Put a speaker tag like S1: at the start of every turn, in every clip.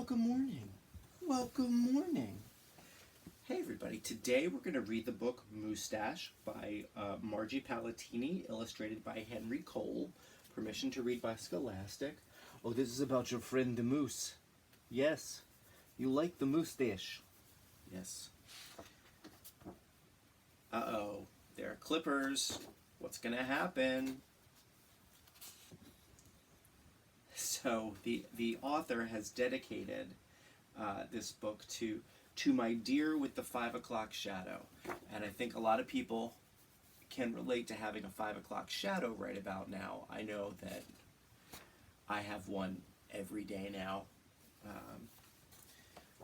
S1: good morning. Well, good morning. Hey everybody, today we're going to read the book Moosetache by Margie Palatini, illustrated by Henry Cole, permission to read by Scholastic. Oh, this is about your friend the moose. Yes, you like the moustache. Yes. Uh-oh, there are clippers. What's going to happen? So the author has dedicated this book to my dear with the 5 o'clock shadow, and I think a lot of people can relate to having a 5 o'clock shadow right about now. I know that I have one every day now,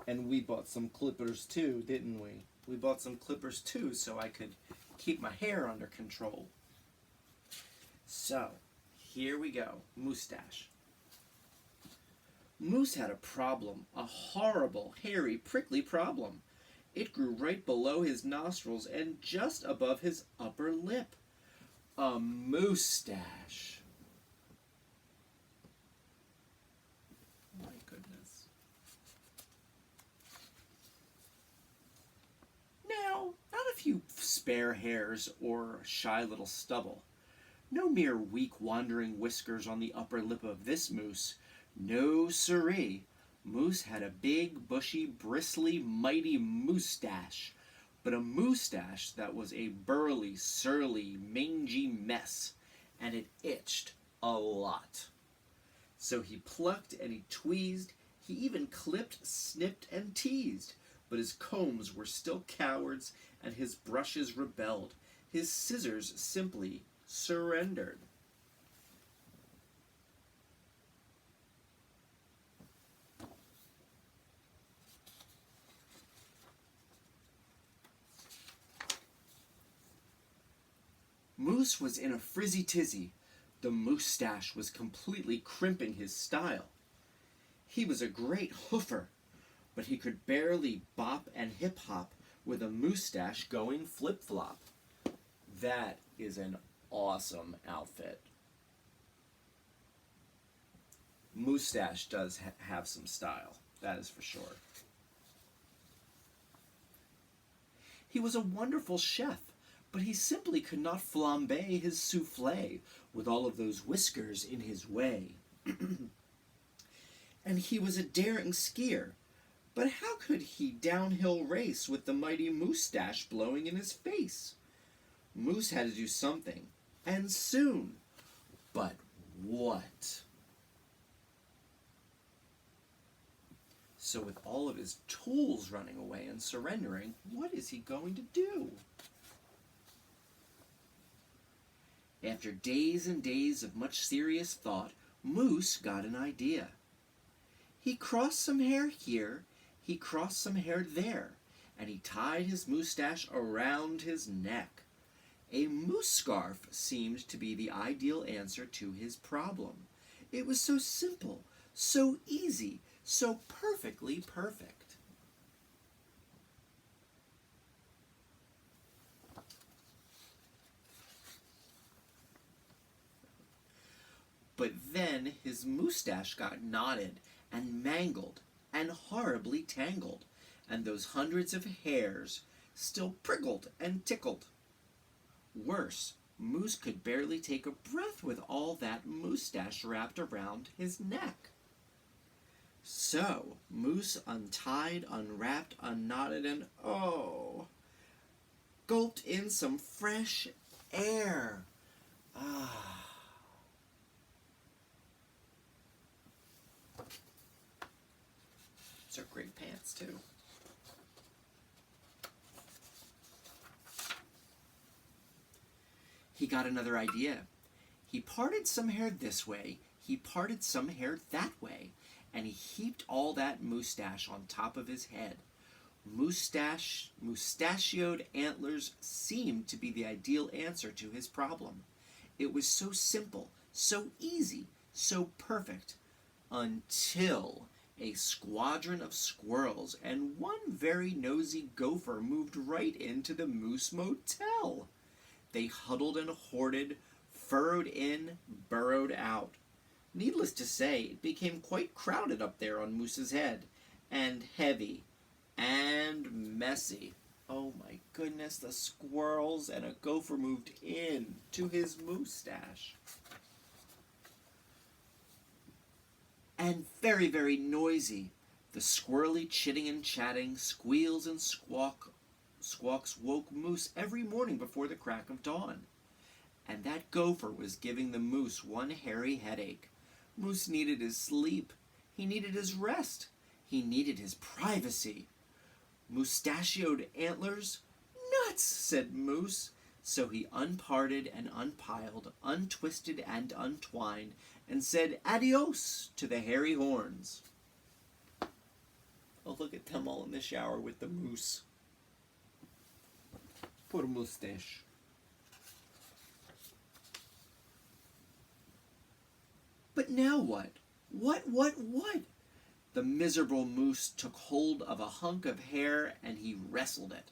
S1: and we bought some clippers too, didn't we? We bought some clippers too so I could keep my hair under control. So here we go. Moosetache. Moose had a problem, a horrible, hairy, prickly problem. It grew right below his nostrils and just above his upper lip. A moustache. My goodness. Now, not a few spare hairs or shy little stubble. No mere weak wandering whiskers on the upper lip of this moose. No siree. Moose had a big, bushy, bristly, mighty moustache, but a moustache that was a burly, surly, mangy mess, and it itched a lot. So he plucked and he tweezed, he even clipped, snipped, and teased, but his combs were still cowards, and his brushes rebelled. His scissors simply surrendered. Moose was in a frizzy tizzy. The moustache was completely crimping his style. He was a great hoofer, but he could barely bop and hip-hop with a moustache going flip-flop. That is an awesome outfit. Moustache does have some style, that is for sure. He was a wonderful chef, but he simply could not flambe his soufflé with all of those whiskers in his way. And he was a daring skier, but how could he downhill race with the mighty moustache blowing in his face? Moose had to do something, and soon. But what? So with all of his tools running away and surrendering, what is he going to do? After days and days of much serious thought, Moose got an idea. He crossed some hair here, he crossed some hair there, and he tied his moustache around his neck. A moose scarf seemed to be the ideal answer to his problem. It was so simple, so easy, so perfectly perfect. But then his moustache got knotted and mangled and horribly tangled, and those hundreds of hairs still prickled and tickled. Worse, Moose could barely take a breath with all that moustache wrapped around his neck. So, Moose untied, unwrapped, unknotted, and gulped in some fresh air. Ah. These are great pants, too. He got another idea. He parted some hair this way, he parted some hair that way, and he heaped all that moustache on top of his head. Mustachioed antlers seemed to be the ideal answer to his problem. It was so simple, so easy, so perfect, until a squadron of squirrels and one very nosy gopher moved right into the Moose Motel. They huddled and hoarded, furrowed in, burrowed out. Needless to say, it became quite crowded up there on Moose's head, and heavy, and messy. Oh my goodness, the squirrels and a gopher moved in to his Moosetache. And very, very noisy. The squirrely chitting and chatting, squeals and squawks woke Moose every morning before the crack of dawn. And that gopher was giving the moose one hairy headache. Moose needed his sleep. He needed his rest. He needed his privacy. Moustachioed antlers? Nuts, said Moose. So he unparted and unpiled, untwisted and untwined, and said adios to the hairy horns. Oh, look at them all in the shower with the moose. Poor Moosetache. But now what? What? The miserable moose took hold of a hunk of hair and he wrestled it,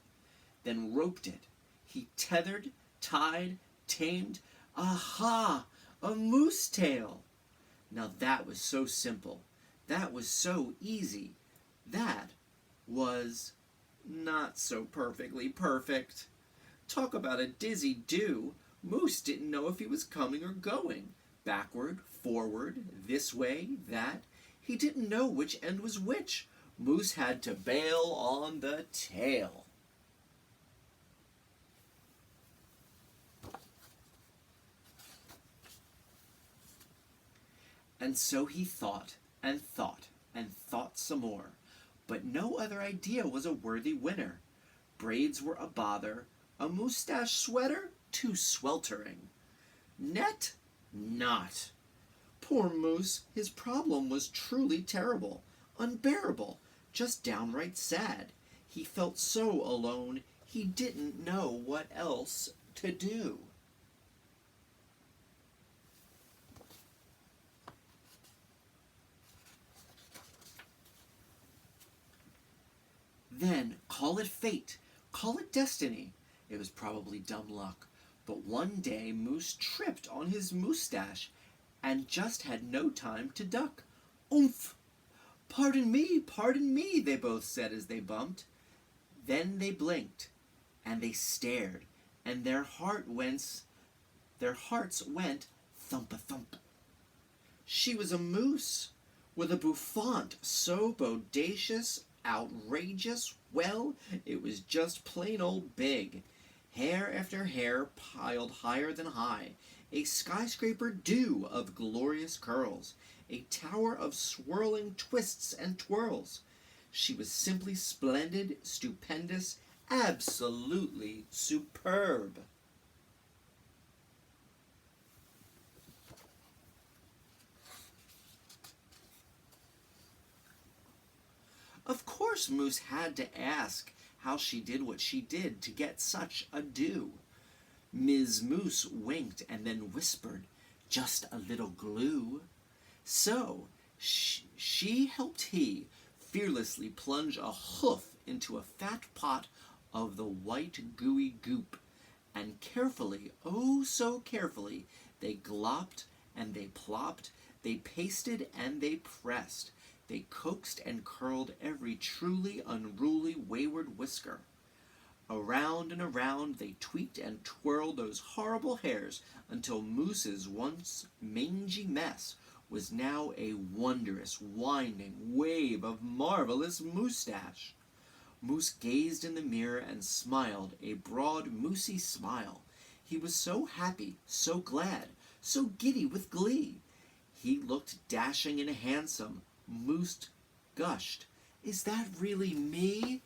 S1: then roped it. He tethered, tied, tamed. Aha! A moose tail! Now that was so simple. That was so easy. That was not so perfectly perfect. Talk about a dizzy do. Moose didn't know if he was coming or going. Backward, forward, this way, that. He didn't know which end was which. Moose had to bail on the tail. And so he thought, and thought, and thought some more. But no other idea was a worthy winner. Braids were a bother, a moustache sweater too sweltering. Net? Not. Poor Moose, his problem was truly terrible, unbearable, just downright sad. He felt so alone, he didn't know what else to do. Then, call it fate, call it destiny. It was probably dumb luck. But one day Moose tripped on his moustache and just had no time to duck. Oomph! Pardon me, they both said as they bumped. Then they blinked, and they stared, and their hearts went thump-a-thump. She was a moose, with a bouffant so bodacious, outrageous, well, it was just plain old big. Hair after hair piled higher than high, a skyscraper dew of glorious curls, a tower of swirling twists and twirls. She was simply splendid, stupendous, absolutely superb. Of course Moose had to ask how she did what she did to get such a do. Ms. Moose winked and then whispered, just a little glue. So she helped he fearlessly plunge a hoof into a fat pot of the white gooey goop, and carefully, oh so carefully, they glopped and they plopped, they pasted and they pressed, they coaxed and curled every truly unruly wayward whisker. Around and around they tweaked and twirled those horrible hairs until Moose's once mangy mess was now a wondrous, winding wave of marvelous moustache. Moose gazed in the mirror and smiled a broad, moosey smile. He was so happy, so glad, so giddy with glee. He looked dashing and handsome. Moose gushed, "Is that really me?"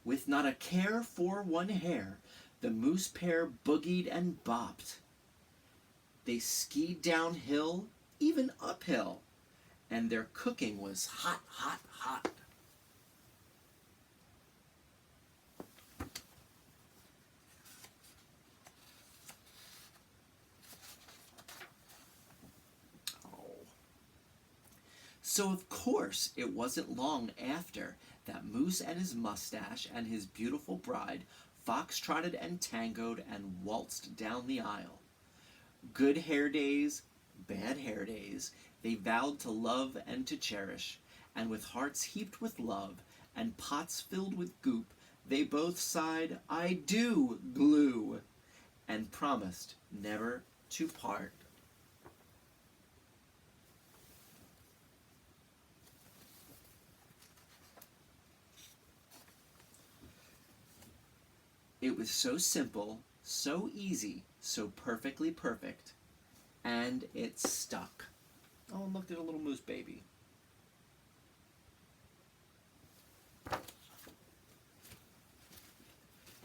S1: With not a care for one hair, the moose pair boogied and bopped. They skied downhill, even uphill, and their cooking was hot, hot, hot. So, of course, it wasn't long after that Moose and his mustache and his beautiful bride foxtrotted and tangoed and waltzed down the aisle. Good hair days, bad hair days, they vowed to love and to cherish, and with hearts heaped with love and pots filled with goop, they both sighed, "I do," glue, and promised never to part. It was so simple, so easy, so perfectly perfect, and it stuck. Oh, and look, there's a little moose baby.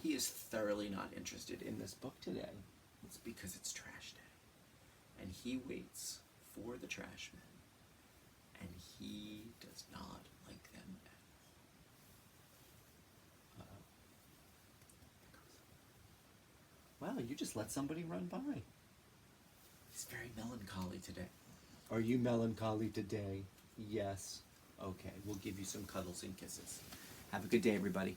S1: He is thoroughly not interested in this book today. It's because it's trash day. And he waits for the trash men. And he does not like them at all. Wow, you just let somebody run by. He's very melancholy today. Are you melancholy today? Yes. Okay, we'll give you some cuddles and kisses. Have a good day, everybody.